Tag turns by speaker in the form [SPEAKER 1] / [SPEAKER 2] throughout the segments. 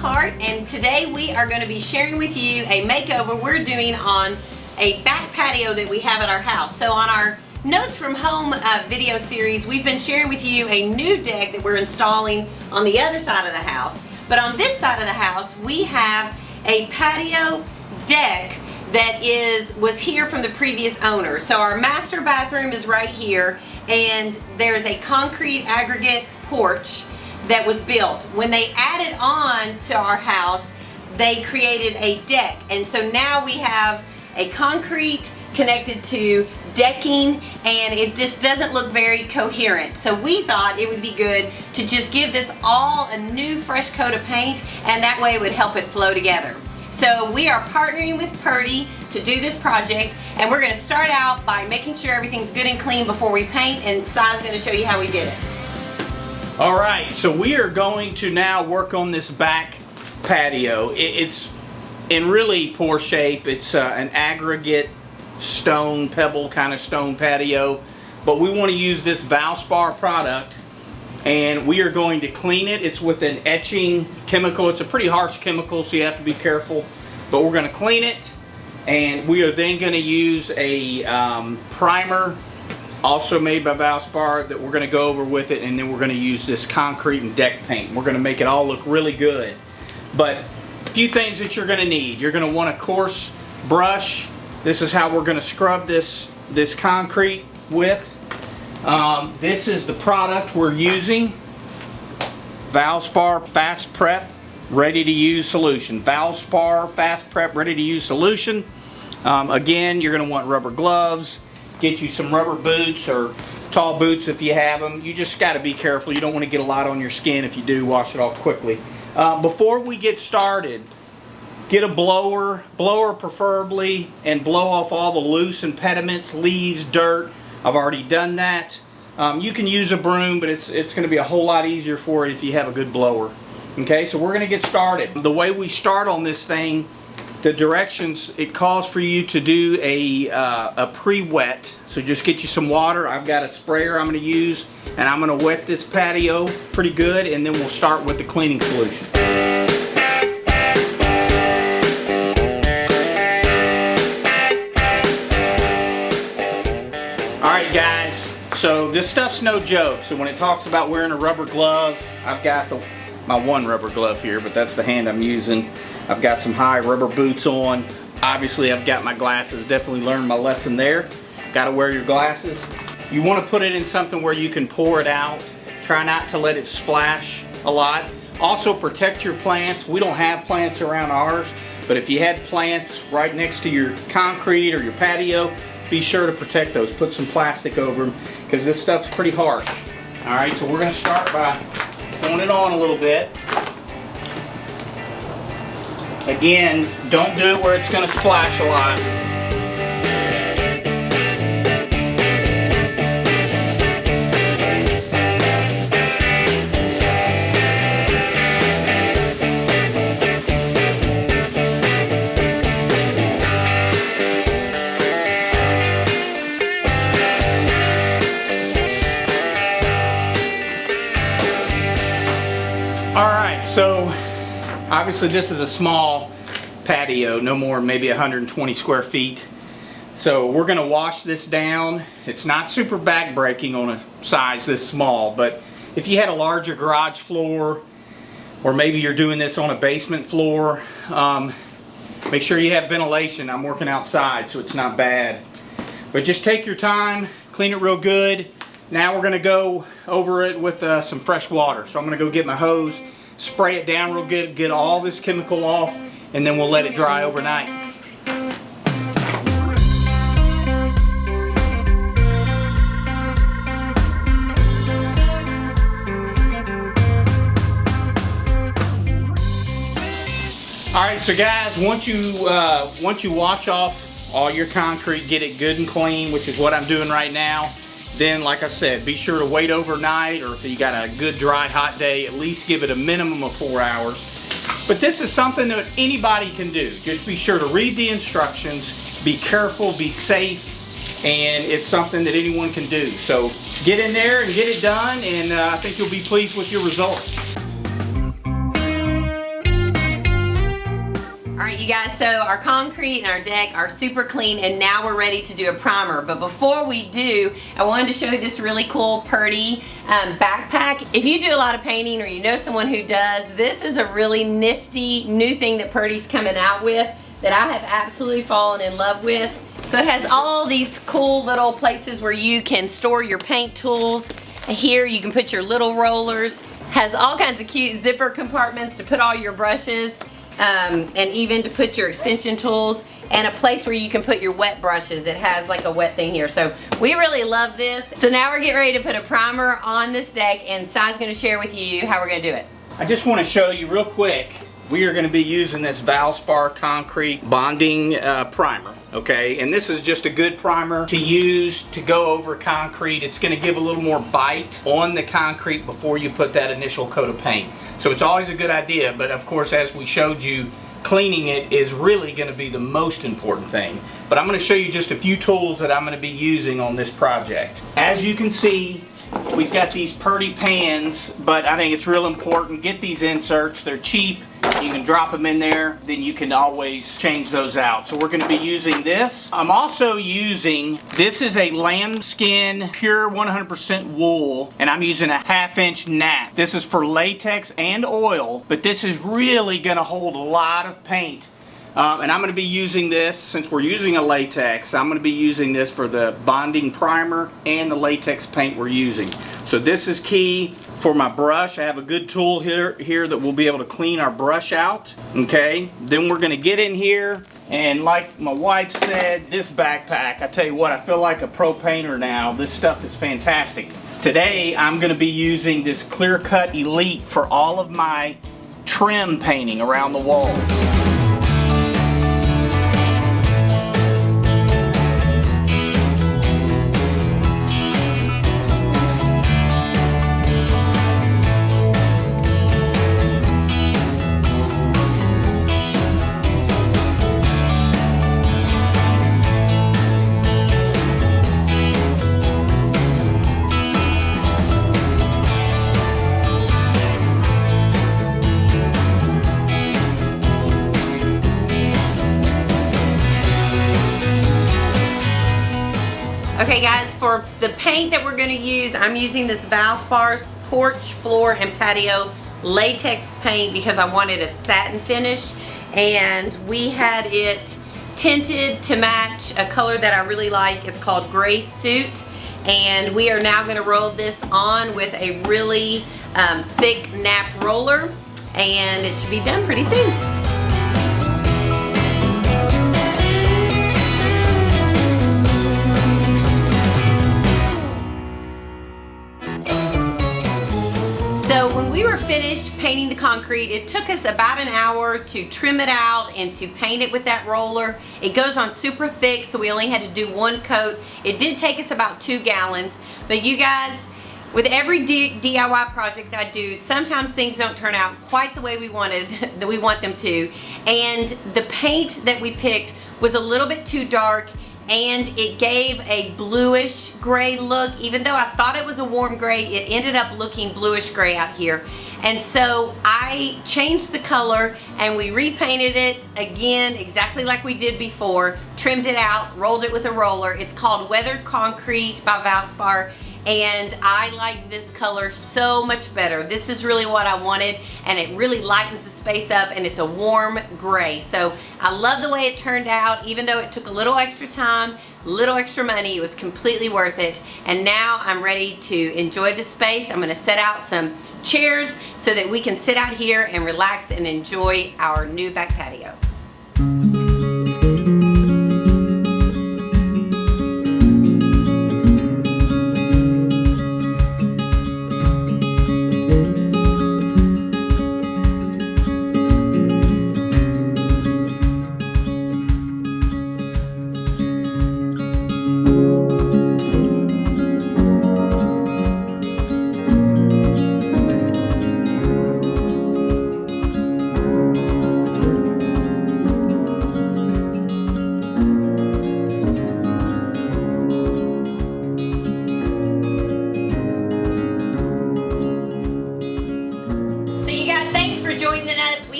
[SPEAKER 1] Hart, and today we are going to be sharing with you a makeover we're doing on a back patio that we have at our house. So on our Notes from Home video series, we've been sharing with you a new deck that we're installing on the other side of the house. But on this side of the house, we have a patio deck that was here from the previous owner. So our master bathroom is right here, and there's a concrete aggregate porch that was built. When they added on to our house, they created a deck, and so now we have a concrete connected to decking, and it just doesn't look very coherent. So we thought it would be good to just give this all a new fresh coat of paint, and that way it would help it flow together. So we are partnering with Patio to do this project, and we're going to start out by making sure everything's good and clean before we paint, and Sai's going to show you how we did it.
[SPEAKER 2] Alright, so we are going to now work on this back patio. It's in really poor shape. It's an aggregate stone, pebble kind of stone patio, but we want to use this Valspar product, and we are going to clean it. It's with an etching chemical. It's a pretty harsh chemical, so you have to be careful, but we're going to clean it, and we are then going to use a primer also made by Valspar that we're going to go over with it, and then we're going to use this concrete and deck paint. We're going to make it all look really good. But a few things that you're going to need. You're going to want a coarse brush. This is how we're going to scrub this concrete with. This is the product we're using. Valspar Fast Prep Ready to Use Solution. Valspar Fast Prep Ready to Use Solution. Again, you're going to want rubber gloves. Get you some rubber boots or tall boots if you have them. You just got to be careful. You don't want to get a lot on your skin. If you do, wash it off quickly. Before we get started, get a blower preferably, and blow off all the loose impediments, leaves, dirt. I've already done that. You can use a broom, but it's going to be a whole lot easier for it if you have a good blower. Okay, so we're going to get started. The way we start on this thing, the directions, it calls for you to do a pre-wet. So just get you some water. I've got a sprayer I'm going to use, and I'm going to wet this patio pretty good, and then we'll start with the cleaning solution. Alright guys, so this stuff's no joke. So when it talks about wearing a rubber glove, I've got my one rubber glove here, but that's the hand I'm using. I've got some high rubber boots on. Obviously I've got my glasses. Definitely learned my lesson there. Got to wear your glasses. You want to put it in something where you can pour it out. Try not to let it splash a lot. Also protect your plants. We don't have plants around ours, but if you had plants right next to your concrete or your patio, be sure to protect those. Put some plastic over them, because this stuff's pretty harsh. Alright, so we're going to start by throwing it on a little bit. Again, don't do it where it's going to splash a lot. Alright, so obviously this is a small patio, no more than maybe 120 square feet. So we're going to wash this down. It's not super back-breaking on a size this small, but if you had a larger garage floor, or maybe you're doing this on a basement floor, make sure you have ventilation. I'm working outside, so it's not bad. But just take your time, clean it real good. Now we're going to go over it with some fresh water. So I'm going to go get my hose, spray it down real good, get all this chemical off, and then we'll let it dry overnight. Alright, so guys, once you wash off all your concrete, get it good and clean, which is what I'm doing right now. Then, like I said, be sure to wait overnight, or if you got a good dry hot day, at least give it a minimum of 4 hours. But this is something that anybody can do. Just be sure to read the instructions, be careful, be safe, and it's something that anyone can do. So get in there and get it done, and I think you'll be pleased with your results.
[SPEAKER 1] Alright you guys, so our concrete and our deck are super clean and now we're ready to do a primer. But before we do, I wanted to show you this really cool Purdy backpack. If you do a lot of painting or you know someone who does, this is a really nifty new thing that Purdy's coming out with that I have absolutely fallen in love with. So it has all these cool little places where you can store your paint tools. Here you can put your little rollers. Has all kinds of cute zipper compartments to put all your brushes. And even to put your extension tools, and a place where you can put your wet brushes. It has like a wet thing here. So we really love this. So now we're getting ready to put a primer on this deck, and Si's going to share with you how we're going to do it.
[SPEAKER 2] I just want to show you real quick, we are going to be using this Valspar concrete bonding primer, okay? And this is just a good primer to use to go over concrete. It's going to give a little more bite on the concrete before you put that initial coat of paint. So it's always a good idea, but of course, as we showed you, cleaning it is really going to be the most important thing. But I'm going to show you just a few tools that I'm going to be using on this project. As you can see, we've got these Purdy pans, but I think it's real important. Get these inserts. They're cheap. You can drop them in there, then you can always change those out. So we're going to be using this. I'm also using, this is a lambskin pure 100% wool, and I'm using a 1/2 inch nap. This is for latex and oil, but this is really going to hold a lot of paint. And I'm going to be using this, since we're using a latex, I'm going to be using this for the bonding primer and the latex paint we're using. So this is key for my brush. I have a good tool here that we'll be able to clean our brush out. Okay, then we're going to get in here, and like my wife said, this backpack, I tell you what, I feel like a pro painter now. This stuff is fantastic. Today I'm going to be using this Clear Cut Elite for all of my trim painting around the wall.
[SPEAKER 1] Okay guys, for the paint that we're going to use, I'm using this Valspar porch, floor, and patio latex paint because I wanted a satin finish, and we had it tinted to match a color that I really like. It's called Gray Suit, and we are now going to roll this on with a really thick nap roller, and it should be done pretty soon. So when we were finished painting the concrete, it took us about an hour to trim it out and to paint it with that roller. It goes on super thick, so we only had to do one coat. It did take us about 2 gallons, but you guys, with every DIY project I do, sometimes things don't turn out quite the way we wanted, that we want them to. And the paint that we picked was a little bit too dark, and it gave a bluish gray look. Even though I thought it was a warm gray, it ended up looking bluish gray out here. And so I changed the color and we repainted it again exactly like we did before, trimmed it out, rolled it with a roller. It's called Weathered Concrete by Valspar, and I like this color so much better. This is really what I wanted, and it really lightens the space up, and it's a warm gray. So I love the way it turned out. Even though it took a little extra time, little extra money, it was completely worth it. And now I'm ready to enjoy the space. I'm gonna set out some chairs so that we can sit out here and relax and enjoy our new back patio.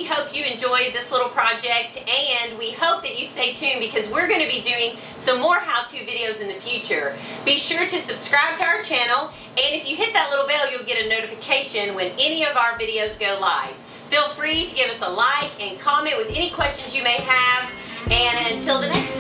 [SPEAKER 1] we hope you enjoyed this little project, and we hope that you stay tuned because we're going to be doing some more how-to videos in the future. Be sure to subscribe to our channel, and if you hit that little bell, you'll get a notification when any of our videos go live. Feel free to give us a like and comment with any questions you may have, and until the next